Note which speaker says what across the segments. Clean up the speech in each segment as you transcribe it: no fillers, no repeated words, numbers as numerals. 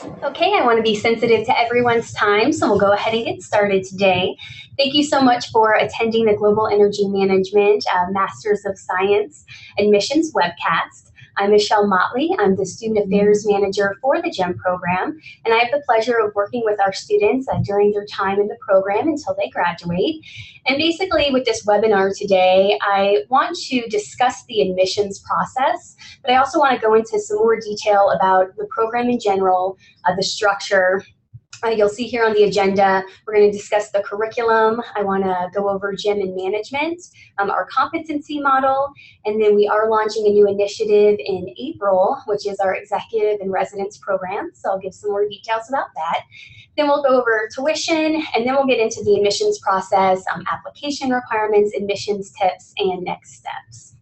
Speaker 1: Okay, I want to be sensitive to everyone's time, so we'll go ahead and get started today. Thank you so much for attending the Global Energy Management Masters of Science Admissions Webcast. I'm Michelle Motley. I'm the Student Affairs Manager for the GEM program, and I have the pleasure of working with our students during their time in the program until they graduate. And basically with this webinar today, I want to discuss the admissions process, but I also want to go into some more detail about the program in general, the structure. You'll see here on the agenda, we're going to discuss the curriculum. I want to go over GEM and management, our competency model, and then we are launching a new initiative in April, which is our executive and residence program. So I'll give some more details about that. Then we'll go over tuition, and then we'll get into the admissions process, application requirements, admissions tips, and next steps.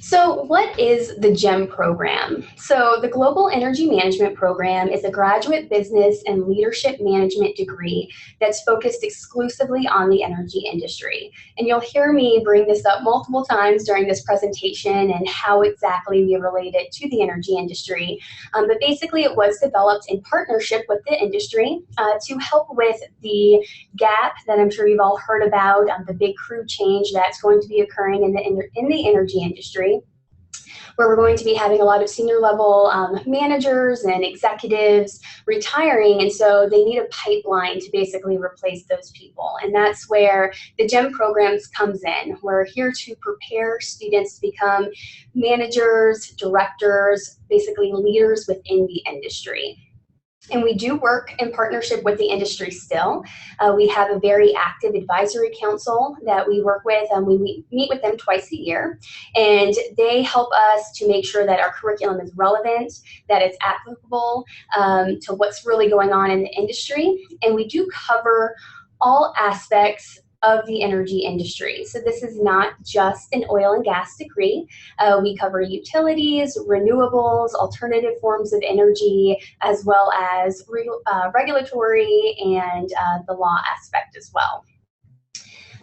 Speaker 1: So what is the GEM program? So the Global Energy Management Program is a graduate business and leadership management degree that's focused exclusively on the energy industry. And you'll hear me bring this up multiple times during this presentation and how exactly we relate it to the energy industry. But basically it was developed in partnership with the industry to help with the gap that I'm sure you've all heard about, the big crew change that's going to be occurring in the energy industry, where we're going to be having a lot of senior level managers and executives retiring, and so they need a pipeline to basically replace those people. And that's where the GEM programs comes in. We're here to prepare students to become managers, directors, basically leaders within the industry. And we do work in partnership with the industry still. We have a very active advisory council that we work with, and we meet with them twice a year. And they help us to make sure that our curriculum is relevant, that it's applicable to what's really going on in the industry. And we do cover all aspects of the energy industry. So this is not just an oil and gas degree. We cover utilities, renewables, alternative forms of energy, as well as regulatory and the law aspect as well.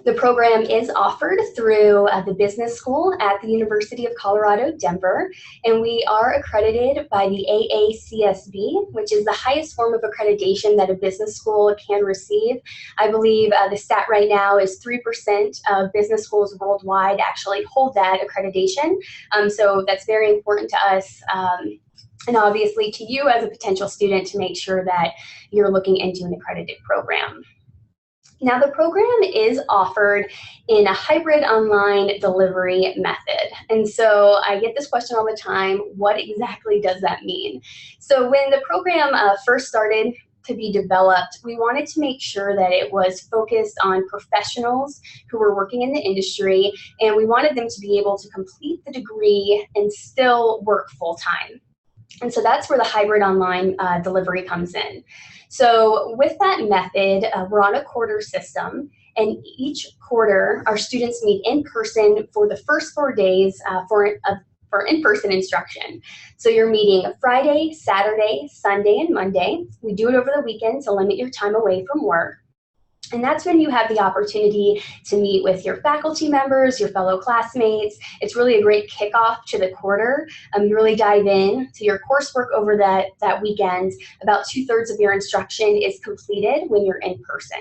Speaker 1: The program is offered through the business school at the University of Colorado, Denver, and we are accredited by the AACSB, which is the highest form of accreditation that a business school can receive. I believe the stat right now is 3% of business schools worldwide actually hold that accreditation, so that's very important to us. And obviously to you as a potential student to make sure that you're looking into an accredited program. Now the program is offered in a hybrid online delivery method. And so I get this question all the time, what exactly does that mean? So when the program first started to be developed, we wanted to make sure that it was focused on professionals who were working in the industry, and we wanted them to be able to complete the degree and still work full-time. And so that's where the hybrid online delivery comes in. So with that method, we're on a quarter system, and each quarter our students meet in person for the first 4 days for in-person instruction. So you're meeting Friday, Saturday, Sunday, and Monday. We do it over the weekend to limit your time away from work. And that's when you have the opportunity to meet with your faculty members, your fellow classmates. It's really a great kickoff to the quarter. You really dive in to your coursework over that weekend. About 2/3 of your instruction is completed when you're in person.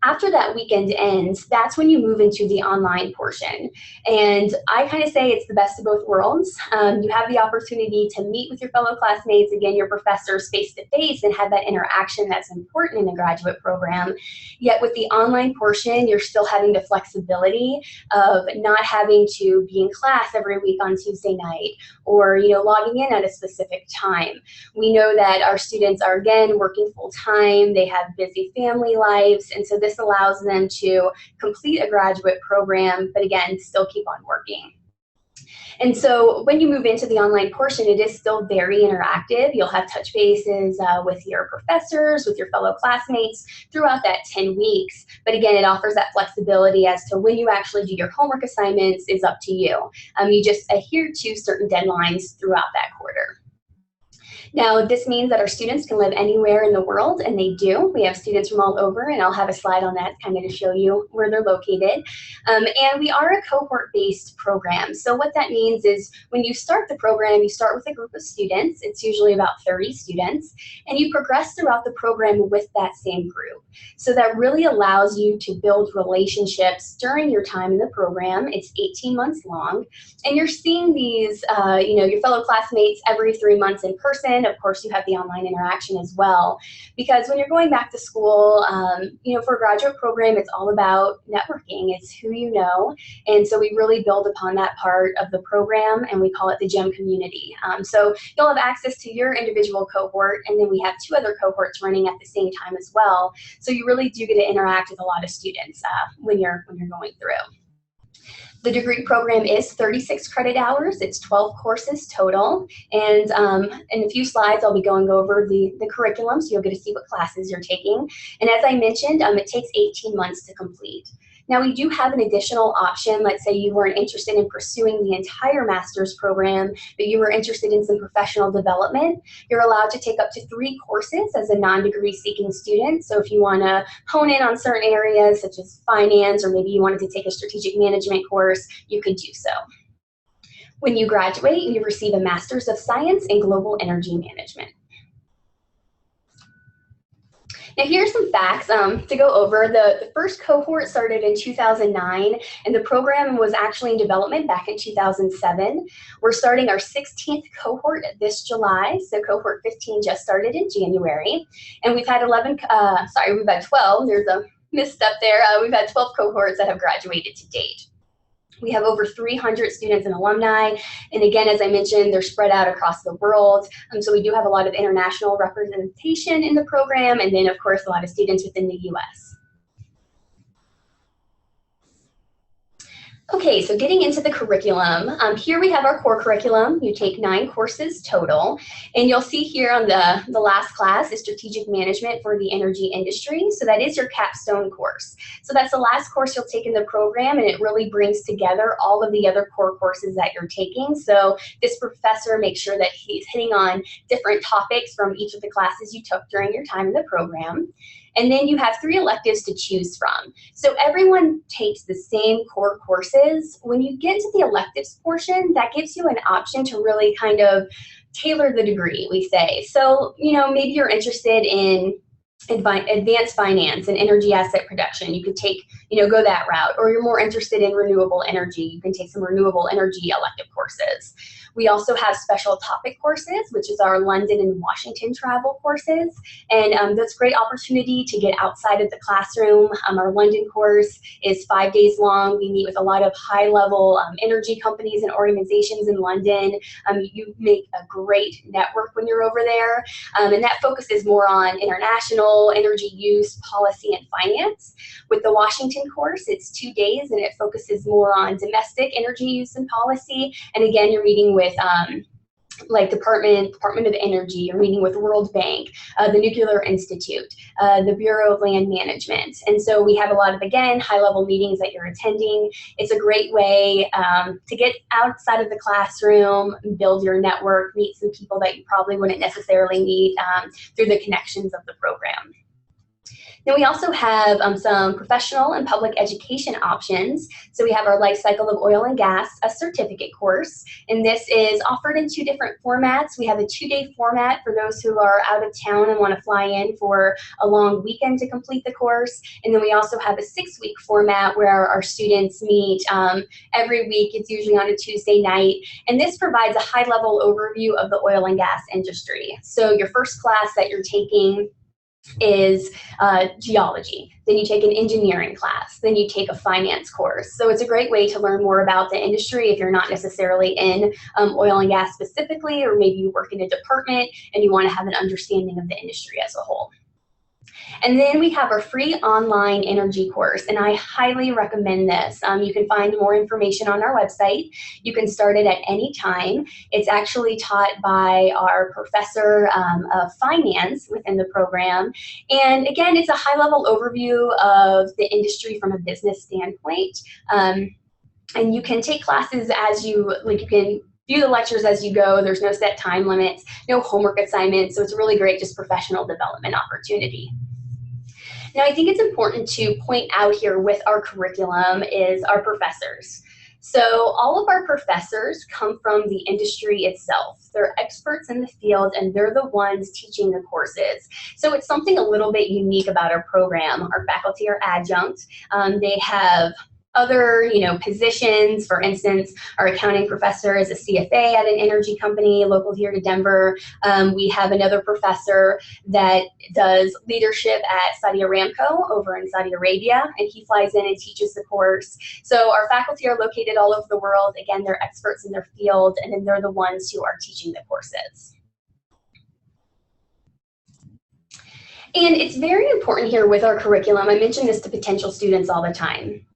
Speaker 1: After that weekend ends, that's when you move into the online portion. And I kind of say it's the best of both worlds. You have the opportunity to meet with your fellow classmates, again, your professors face-to-face, and have that interaction that's important in a graduate program. Yet with the online portion, you're still having the flexibility of not having to be in class every week on Tuesday night, or logging in at a specific time. We know that our students are, again, working full-time, they have busy family lives, and so this allows them to complete a graduate program, but again, still keep on working. And so when you move into the online portion, it is still very interactive. You'll have touch bases with your professors, with your fellow classmates throughout that 10 weeks. But again, it offers that flexibility as to when you actually do your homework assignments is up to you. You just adhere to certain deadlines throughout that quarter. Now, this means that our students can live anywhere in the world, and they do. We have students from all over, and I'll have a slide on that kind of to show you where they're located. And we are a cohort-based program. So what that means is when you start the program, you start with a group of students. It's usually about 30 students, and you progress throughout the program with that same group. So that really allows you to build relationships during your time in the program. It's 18 months long, and you're seeing these, your fellow classmates every 3 months in person. Of course, you have the online interaction as well, because when you're going back to school, for a graduate program, it's all about networking. It's who you know, and so we really build upon that part of the program, and we call it the GEM community. So you'll have access to your individual cohort, and then we have 2 other cohorts running at the same time as well. So you really do get to interact with a lot of students when you're going through. The degree program is 36 credit hours. It's 12 courses total. And in a few slides, I'll be going over the curriculum, so you'll get to see what classes you're taking. And as I mentioned, it takes 18 months to complete. Now, we do have an additional option. Let's say you weren't interested in pursuing the entire master's program, but you were interested in some professional development. You're allowed to take up to 3 courses as a non-degree seeking student. So if you want to hone in on certain areas such as finance, or maybe you wanted to take a strategic management course, you could do so. When you graduate, you receive a Master's of Science in Global Energy Management. Now, here's some facts to go over. The first cohort started in 2009, and the program was actually in development back in 2007. We're starting our 16th cohort this July, so cohort 15 just started in January. And we've had 12. There's a misstep there. We've had 12 cohorts that have graduated to date. We have over 300 students and alumni, and again, as I mentioned, they're spread out across the world. So we do have a lot of international representation in the program, and then of course a lot of students within the US. Okay, so getting into the curriculum, here we have our core curriculum. You take 9 courses total, and you'll see here on the last class is Strategic Management for the Energy Industry. So that is your capstone course. So that's the last course you'll take in the program, and it really brings together all of the other core courses that you're taking. So this professor makes sure that he's hitting on different topics from each of the classes you took during your time in the program. And then you have 3 electives to choose from. So everyone takes the same core courses. When you get to the electives portion, that gives you an option to really kind of tailor the degree, we say. So, maybe you're interested in advanced finance and energy asset production. You could take, go that route. Or you're more interested in renewable energy. You can take some renewable energy elective courses. We also have special topic courses, which is our London and Washington travel courses. And that's a great opportunity to get outside of the classroom. Our London course is 5 days long. We meet with a lot of high-level energy companies and organizations in London. You make a great network when you're over there. And that focuses more on international energy use, policy, and finance. With the Washington course, it's 2 days, and it focuses more on domestic energy use and policy. And again, you're meeting with like Department of Energy, you're meeting with World Bank, the Nuclear Institute, the Bureau of Land Management. And so we have a lot of, again, high-level meetings that you're attending. It's a great way to get outside of the classroom, build your network, meet some people that you probably wouldn't necessarily meet through the connections of the program. Then we also have some professional and public education options. So we have our Life Cycle of Oil and Gas, a certificate course, and this is offered in 2 different formats. We have a 2-day format for those who are out of town and want to fly in for a long weekend to complete the course, and then we also have a 6-week format where our students meet every week. It's usually on a Tuesday night, and this provides a high-level overview of the oil and gas industry. So your first class that you're taking is geology. Then you take an engineering class. Then you take a finance course. So it's a great way to learn more about the industry if you're not necessarily in oil and gas specifically, or maybe you work in a department and you want to have an understanding of the industry as a whole. And then we have our free online energy course, and I highly recommend this. You can find more information on our website. You can start it at any time. It's actually taught by our professor of finance within the program. And again, it's a high-level overview of the industry from a business standpoint. And you can take classes as you can view the lectures as you go. There's no set time limits, no homework assignments, so it's a really great just professional development opportunity. Now, I think it's important to point out here with our curriculum is our professors. So all of our professors come from the industry itself. They're experts in the field and they're the ones teaching the courses. So it's something a little bit unique about our program. Our faculty are adjunct. They have other, positions. For instance, our accounting professor is a CFA at an energy company local here to Denver. We have another professor that does leadership at Saudi Aramco over in Saudi Arabia, and he flies in and teaches the course. So our faculty are located all over the world. Again, they're experts in their field, and then they're the ones who are teaching the courses. And it's very important here with our curriculum. I mention this to potential students all the time.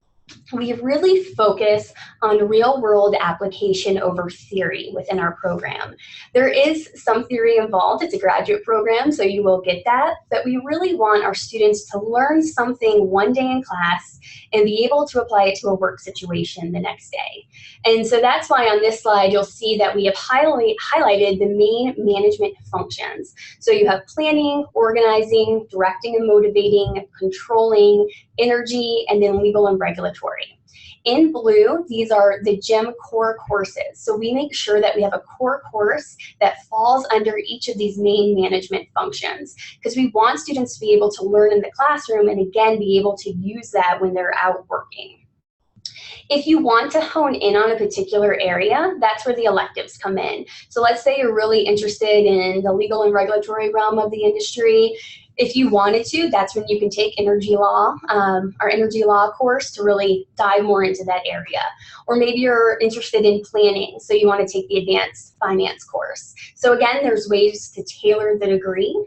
Speaker 1: We really focus on real-world application over theory within our program. There is some theory involved. It's a graduate program, so you will get that, but we really want our students to learn something one day in class and be able to apply it to a work situation the next day. And so that's why on this slide you'll see that we have highlighted the main management functions. So you have planning, organizing, directing and motivating, controlling, energy, and then legal and regulatory. In blue, these are the GEM core courses. So we make sure that we have a core course that falls under each of these main management functions, because we want students to be able to learn in the classroom and again be able to use that when they're out working. If you want to hone in on a particular area, that's where the electives come in. So let's say you're really interested in the legal and regulatory realm of the industry. If you wanted to, that's when you can take energy law, our energy law course, to really dive more into that area. Or maybe you're interested in planning, so you want to take the advanced finance course. So again, there's ways to tailor the degree.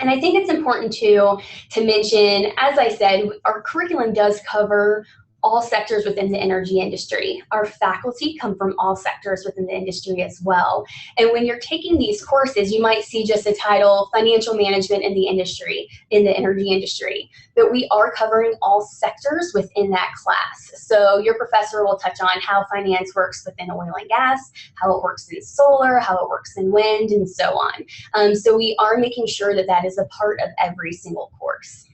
Speaker 1: And I think it's important to mention, as I said, our curriculum does cover all sectors within the energy industry. Our faculty come from all sectors within the industry as well. And when you're taking these courses, you might see just a title, Financial Management in the Industry, in the energy industry. But we are covering all sectors within that class. So your professor will touch on how finance works within oil and gas, how it works in solar, how it works in wind, and so on. So we are making sure that that is a part of every single course.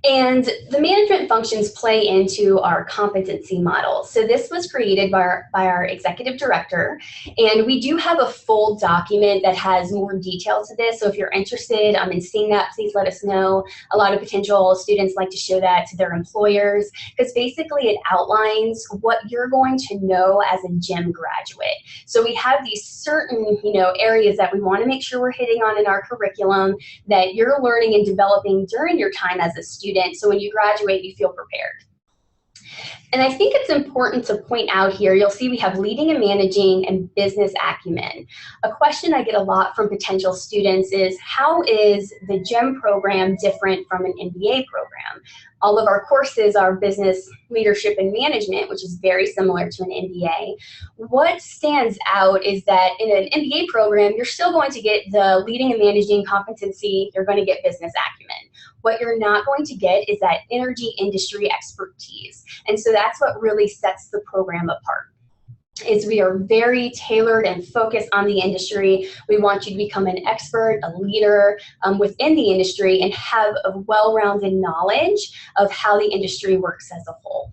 Speaker 1: And the management functions play into our competency model. So this was created by our executive director, and we do have a full document that has more detail to this. So if you're interested in seeing that, please let us know. A lot of potential students like to show that to their employers, because basically it outlines what you're going to know as a GEM graduate. So we have these certain areas that we want to make sure we're hitting on in our curriculum that you're learning and developing during your time as a student. So when you graduate, you feel prepared. And I think it's important to point out here, you'll see we have leading and managing and business acumen. A question I get a lot from potential students is, how is the GEM program different from an MBA program? All of our courses are business, leadership, and management, which is very similar to an MBA. What stands out is that in an MBA program, you're still going to get the leading and managing competency, you're going to get business acumen. What you're not going to get is that energy industry expertise. And so that's what really sets the program apart. Is we are very tailored and focused on the industry. We want you to become an expert, a leader within the industry, and have a well-rounded knowledge of how the industry works as a whole.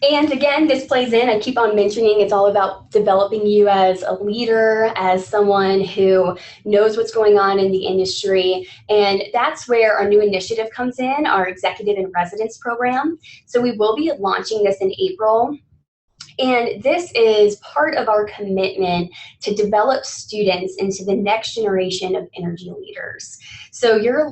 Speaker 1: And again, this plays in, I keep on mentioning, it's all about developing you as a leader, as someone who knows what's going on in the industry. And that's where our new initiative comes in, our Executive in Residence program. So we will be launching this in April. And this is part of our commitment to develop students into the next generation of energy leaders. So you're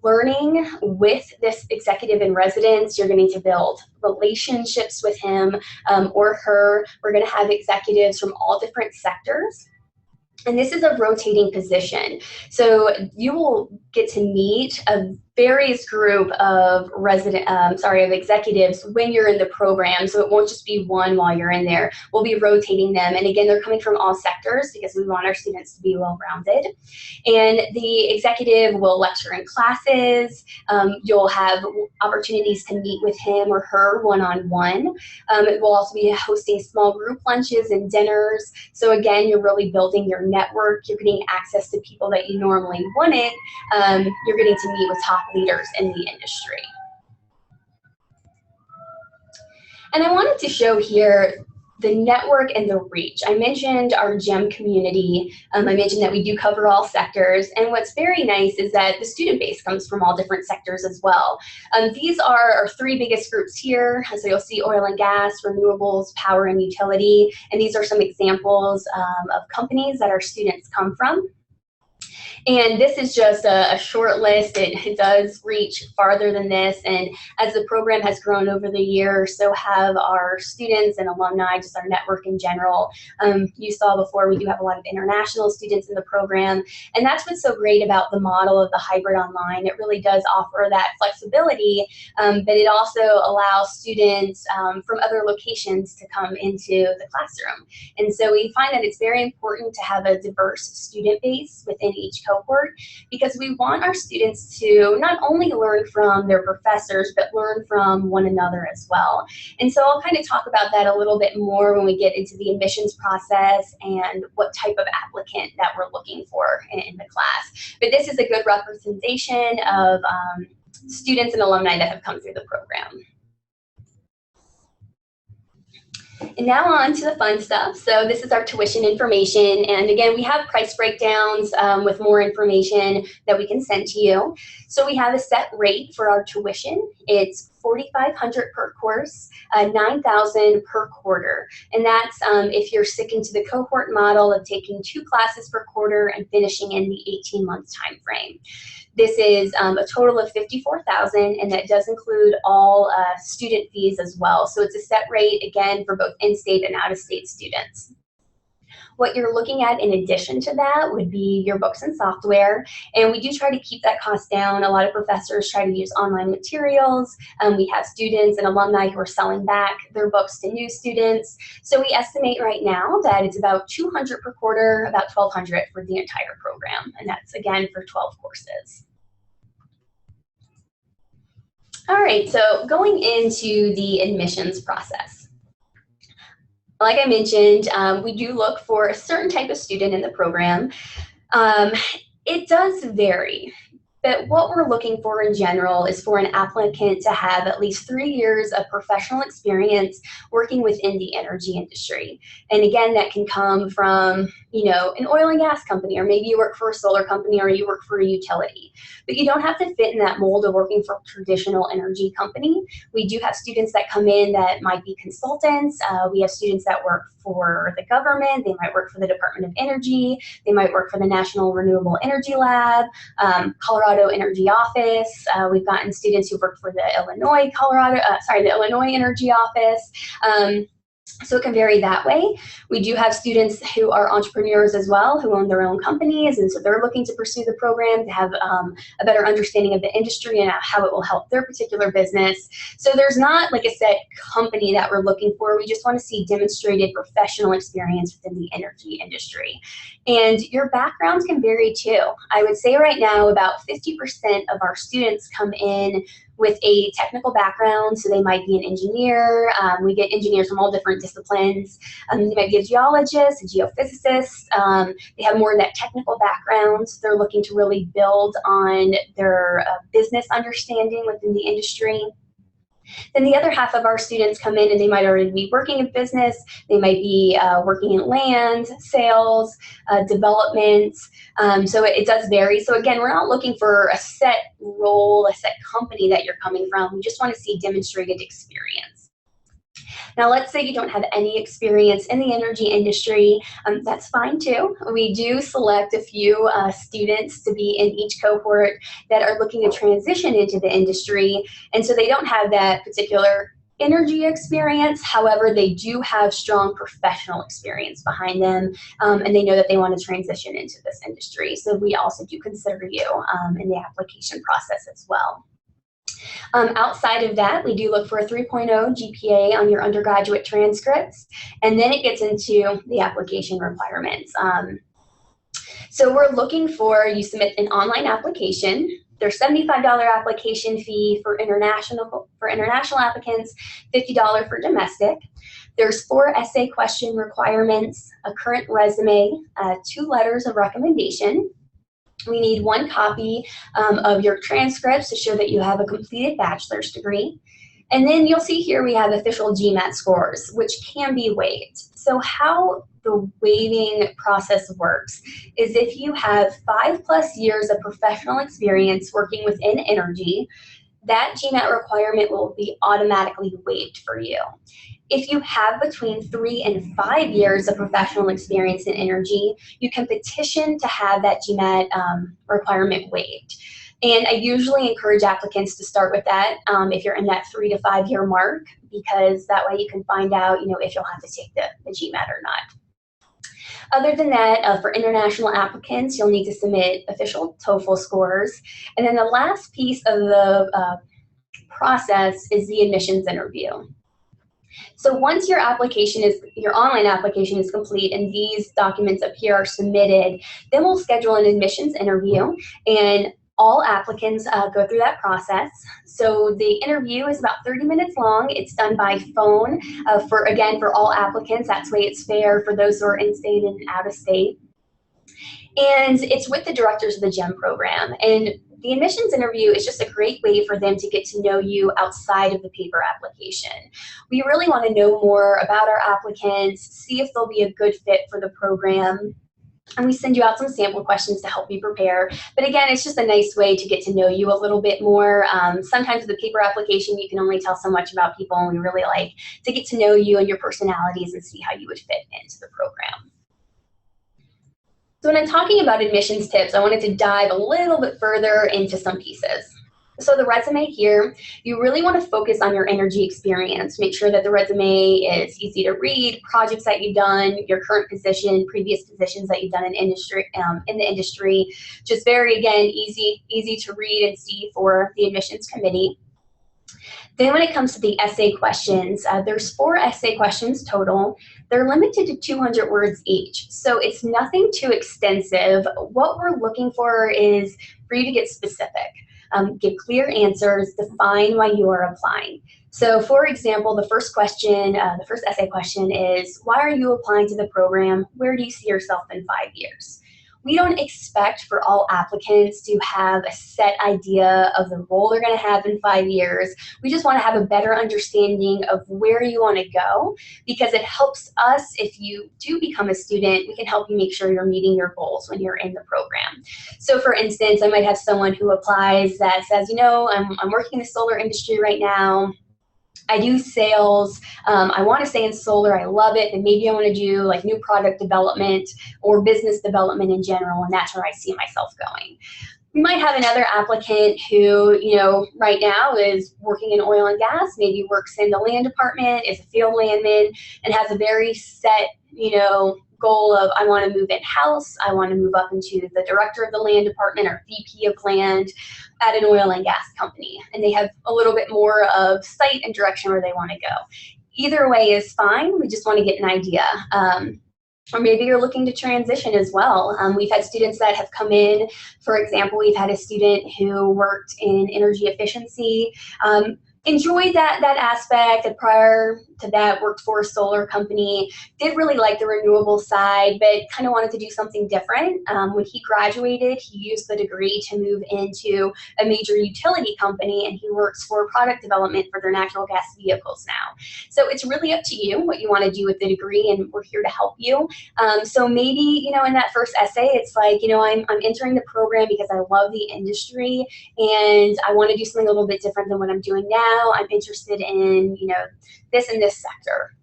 Speaker 1: learning with this executive in residence. You're going to build relationships with him or her. We're going to have executives from all different sectors. And this is a rotating position. So you will get to meet a various group of of executives when you're in the program, so it won't just be one while you're in there. We'll be rotating them, and again, they're coming from all sectors because we want our students to be well-rounded. And the executive will lecture in classes. You'll have opportunities to meet with him or her one-on-one. It will also be hosting small group lunches and dinners. So again, you're really building your network. You're getting access to people that you normally wouldn't. You're getting to meet with top leaders in the industry. And I wanted to show here the network and the reach. I mentioned our GEM community. I mentioned that we do cover all sectors. And what's very nice is that the student base comes from all different sectors as well. These are our three biggest groups here. So you'll see oil and gas, renewables, power and utility. And these are some examples of companies that our students come from. And this is just a short list. It does reach farther than this. And as the program has grown over the years, so have our students and alumni, just our network in general. You saw before, we do have a lot of international students in the program. And that's what's so great about the model of the hybrid online. It really does offer that flexibility, but it also allows students from other locations to come into the classroom. And so we find that it's very important to have a diverse student base within each cohort, because we want our students to not only learn from their professors, but learn from one another as well. And so I'll kind of talk about that a little bit more when we get into the admissions process and what type of applicant that we're looking for in the class. But this is a good representation of students and alumni that have come through the program. And now on to the fun stuff. So this is our tuition information. And again, we have price breakdowns with more information that we can send to you. So we have a set rate for our tuition. It's $4,500 per course, $9,000 per quarter. And that's if you're sticking to the cohort model of taking 2 classes per quarter and finishing in the 18-month time frame. This is a total of $54,000, and that does include all student fees as well. So it's a set rate, again, for both in-state and out-of-state students. What you're looking at in addition to that would be your books and software, and we do try to keep that cost down. A lot of professors try to use online materials. We have students and alumni who are selling back their books to new students. So we estimate right now that it's about $200 per quarter, about $1,200 for the entire program, and that's again for 12 courses. All right, so going into the admissions process. Like I mentioned, we do look for a certain type of student in the program. It does vary, but what we're looking for in general is for an applicant to have at least 3 years of professional experience working within the energy industry. And again, that can come from, you know, an oil and gas company, or maybe you work for a solar company, or you work for a utility. But you don't have to fit in that mold of working for a traditional energy company. We do have students that come in that might be consultants. We have students that work for the government. They might work for the Department of Energy. They might work for the National Renewable Energy Lab, Colorado Energy Office. We've gotten students who work for the Illinois Energy Office. So it can vary that way. We do have students who are entrepreneurs as well, who own their own companies, and so they're looking to pursue the program to have a better understanding of the industry and how it will help their particular business. So there's not like a set company that we're looking for. We just want to see demonstrated professional experience within the energy industry. And your backgrounds can vary too. I would say right now about 50% of our students come in with a technical background, so they might be an engineer. We get engineers from all different disciplines. They might be a geologist, a geophysicist. They have more of that technical background. They're looking to really build on their business understanding within the industry. Then the other half of our students come in and they might already be working in business. They might be working in land, sales, development. So it does vary. So again, we're not looking for a set role, a set company that you're coming from. We just want to see demonstrated experience. Now, let's say you don't have any experience in the energy industry. That's fine too. We do select a few students to be in each cohort that are looking to transition into the industry, and so they don't have that particular energy experience. However, they do have strong professional experience behind them, and they know that they want to transition into this industry. So we also do consider you in the application process as well. Outside of that, we do look for a 3.0 GPA on your undergraduate transcripts, and then it gets into the application requirements. So we're looking for, you submit an online application. There's $75 application fee for international applicants, $50 for domestic. There's 4 essay question requirements, a current resume, 2 letters of recommendation. We need 1 copy of your transcripts to show that you have a completed bachelor's degree. And then you'll see here we have official GMAT scores, which can be waived. So how the waiving process works is if you have 5+ years of professional experience working within energy, that GMAT requirement will be automatically waived for you. If you have between 3 and 5 years of professional experience in energy, you can petition to have that GMAT requirement waived. And I usually encourage applicants to start with that if you're in that 3 to 5 year mark, because that way you can find out, if you'll have to take the GMAT or not. Other than that, for international applicants, you'll need to submit official TOEFL scores. And then the last piece of the process is the admissions interview. So once your online application is complete and these documents up here are submitted, then we'll schedule an admissions interview, and all applicants go through that process. So the interview is about 30 minutes long. It's done by phone for all applicants. That's way it's fair for those who are in state and out of state. And it's with the directors of the GEM program. And the admissions interview is just a great way for them to get to know you outside of the paper application. We really want to know more about our applicants, see if they'll be a good fit for the program. And we send you out some sample questions to help you prepare. But again, it's just a nice way to get to know you a little bit more. Sometimes with the paper application, you can only tell so much about people, and we really like to get to know you and your personalities and see how you would fit into the program. So when I'm talking about admissions tips, I wanted to dive a little bit further into some pieces. So the resume here, you really want to focus on your energy experience. Make sure that the resume is easy to read, projects that you've done, your current position, previous positions that you've done in the industry. Just very, again, easy to read and see for the admissions committee. Then when it comes to the essay questions, there's 4 essay questions total. They're limited to 200 words each, so it's nothing too extensive. What we're looking for is for you to get specific. Give clear answers, define why you are applying. So for example, the first essay question is, why are you applying to the program? Where do you see yourself in 5 years? We don't expect for all applicants to have a set idea of the role they're going to have in 5 years. We just want to have a better understanding of where you want to go, because it helps us, if you do become a student, we can help you make sure you're meeting your goals when you're in the program. So for instance, I might have someone who applies that says, I'm working in the solar industry right now. I do sales, I want to stay in solar, I love it, and maybe I want to do like new product development or business development in general, and that's where I see myself going. We might have another applicant who, right now is working in oil and gas, maybe works in the land department, is a field landman, and has a very set, goal of, I want to move in-house, I want to move up into the director of the land department or VP of land at an oil and gas company. And they have a little bit more of sight and direction where they want to go. Either way is fine, we just want to get an idea. Or maybe you're looking to transition as well. We've had students that have come in. For example, we've had a student who worked in energy efficiency, enjoyed that aspect, and prior to that worked for a solar company, did really like the renewable side, but kind of wanted to do something different. When he graduated, he used the degree to move into a major utility company, and he works for product development for their natural gas vehicles now. So it's really up to you what you want to do with the degree, and we're here to help you. So maybe, in that first essay, it's like, I'm entering the program because I love the industry, and I want to do something a little bit different than what I'm doing now. I'm interested in, this and this sector.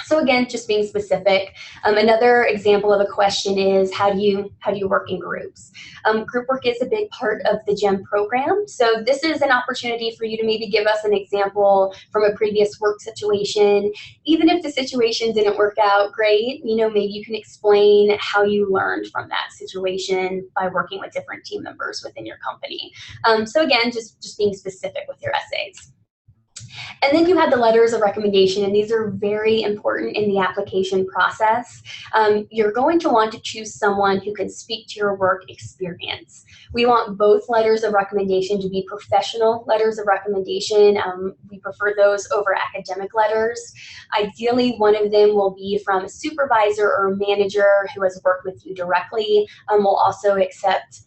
Speaker 1: So again, just being specific. Another example of a question is how do you work in groups? Group work is a big part of the GEM program. So this is an opportunity for you to maybe give us an example from a previous work situation. Even if the situation didn't work out great, maybe you can explain how you learned from that situation by working with different team members within your company. So again, just being specific with your essays. And then you have the letters of recommendation, and these are very important in the application process. You're going to want to choose someone who can speak to your work experience. We want both letters of recommendation to be professional letters of recommendation. We prefer those over academic letters. Ideally, one of them will be from a supervisor or a manager who has worked with you directly. We'll also accept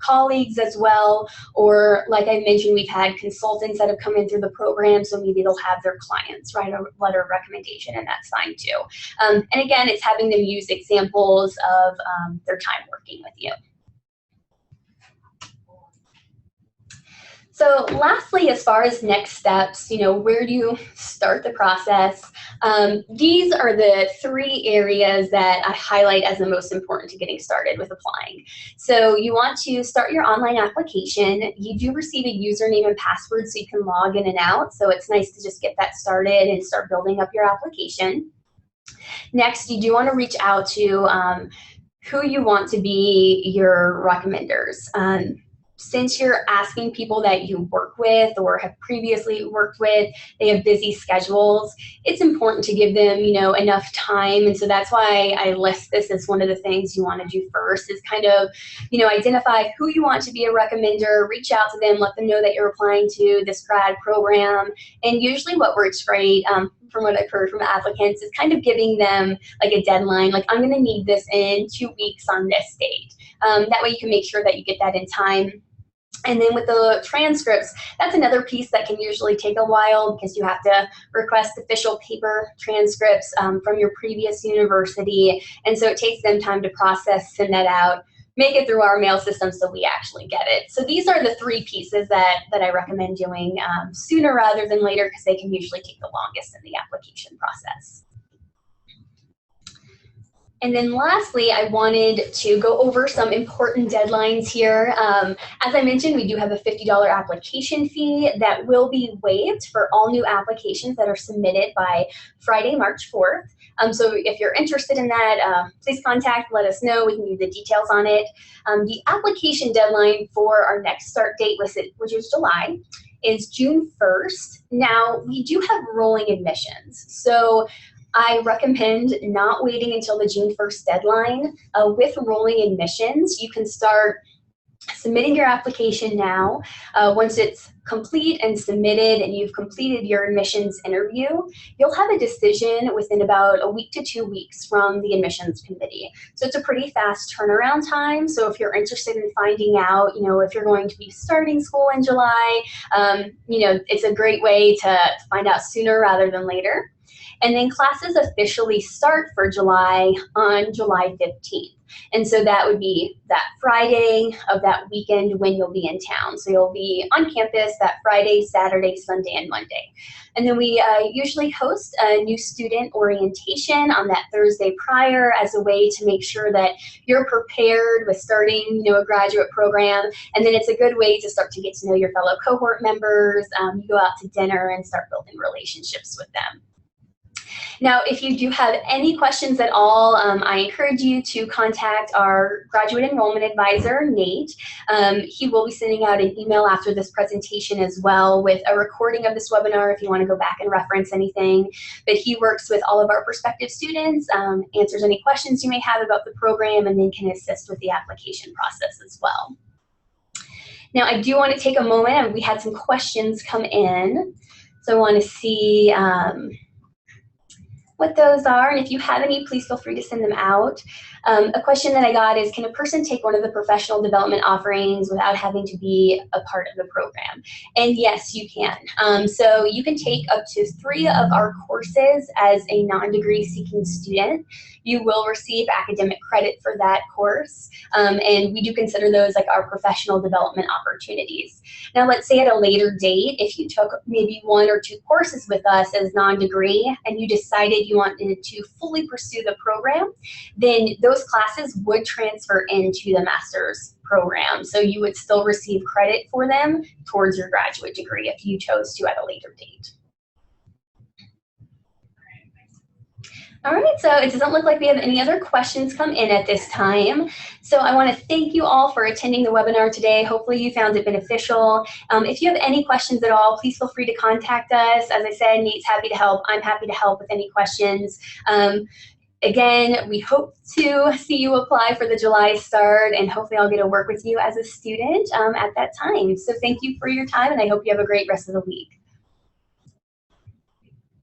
Speaker 1: colleagues as well, or like I mentioned, we've had consultants that have come in through the program, so maybe they'll have their clients write a letter of recommendation, and that's fine too. And again, it's having them use examples of their time working with you. So lastly, as far as next steps, where do you start the process? These are the 3 areas that I highlight as the most important to getting started with applying. So you want to start your online application. You do receive a username and password so you can log in and out. So it's nice to just get that started and start building up your application. Next, you do want to reach out to who you want to be your recommenders. Since you're asking people that you work with or have previously worked with, they have busy schedules, it's important to give them, enough time. And so that's why I list this as one of the things you want to do first is kind of, identify who you want to be a recommender, reach out to them, let them know that you're applying to this grad program. And usually what works great, from what I've heard from applicants, is kind of giving them like a deadline, like I'm going to need this in 2 weeks on this date. That way you can make sure that you get that in time. And then with the transcripts, that's another piece that can usually take a while because you have to request official paper transcripts from your previous university. And so it takes them time to process, send that out, make it through our mail system so we actually get it. So these are the 3 pieces that I recommend doing sooner rather than later because they can usually take the longest in the application process. And then lastly, I wanted to go over some important deadlines here. As I mentioned, we do have a $50 application fee that will be waived for all new applications that are submitted by Friday, March 4th. So if you're interested in that, please contact, let us know. We can give you the details on it. The application deadline for our next start date, which is July, is June 1st. Now, we do have rolling admissions. So I recommend not waiting until the June 1st deadline. With rolling admissions, you can start submitting your application now. Once it's complete and submitted and you've completed your admissions interview, you'll have a decision within about a week to 2 weeks from the admissions committee. So it's a pretty fast turnaround time. So if you're interested in finding out, if you're going to be starting school in July, it's a great way to find out sooner rather than later. And then classes officially start for July on July 15th. And so that would be that Friday of that weekend when you'll be in town. So you'll be on campus that Friday, Saturday, Sunday, and Monday. And then we usually host a new student orientation on that Thursday prior as a way to make sure that you're prepared with starting, a graduate program. And then it's a good way to start to get to know your fellow cohort members. You go out to dinner and start building relationships with them. Now, if you do have any questions at all, I encourage you to contact our graduate enrollment advisor, Nate. He will be sending out an email after this presentation as well with a recording of this webinar if you want to go back and reference anything. But he works with all of our prospective students, answers any questions you may have about the program, and then can assist with the application process as well. Now, I do want to take a moment, and we had some questions come in. So I want to see what those are, and if you have any, please feel free to send them out. A question that I got is, can a person take one of the professional development offerings without having to be a part of the program? And yes, you can. So you can take up to 3 of our courses as a non-degree seeking student. You will receive academic credit for that course, and we do consider those like our professional development opportunities. Now, let's say at a later date, if you took maybe 1 or 2 courses with us as non-degree and you decided you wanted to fully pursue the program, then those classes would transfer into the master's program. So you would still receive credit for them towards your graduate degree if you chose to at a later date. All right, so it doesn't look like we have any other questions come in at this time. So I want to thank you all for attending the webinar today. Hopefully you found it beneficial. If you have any questions at all, please feel free to contact us. As I said, Nate's happy to help. I'm happy to help with any questions. Again, we hope to see you apply for the July start, and hopefully I'll get to work with you as a student at that time. So thank you for your time, and I hope you have a great rest of the week.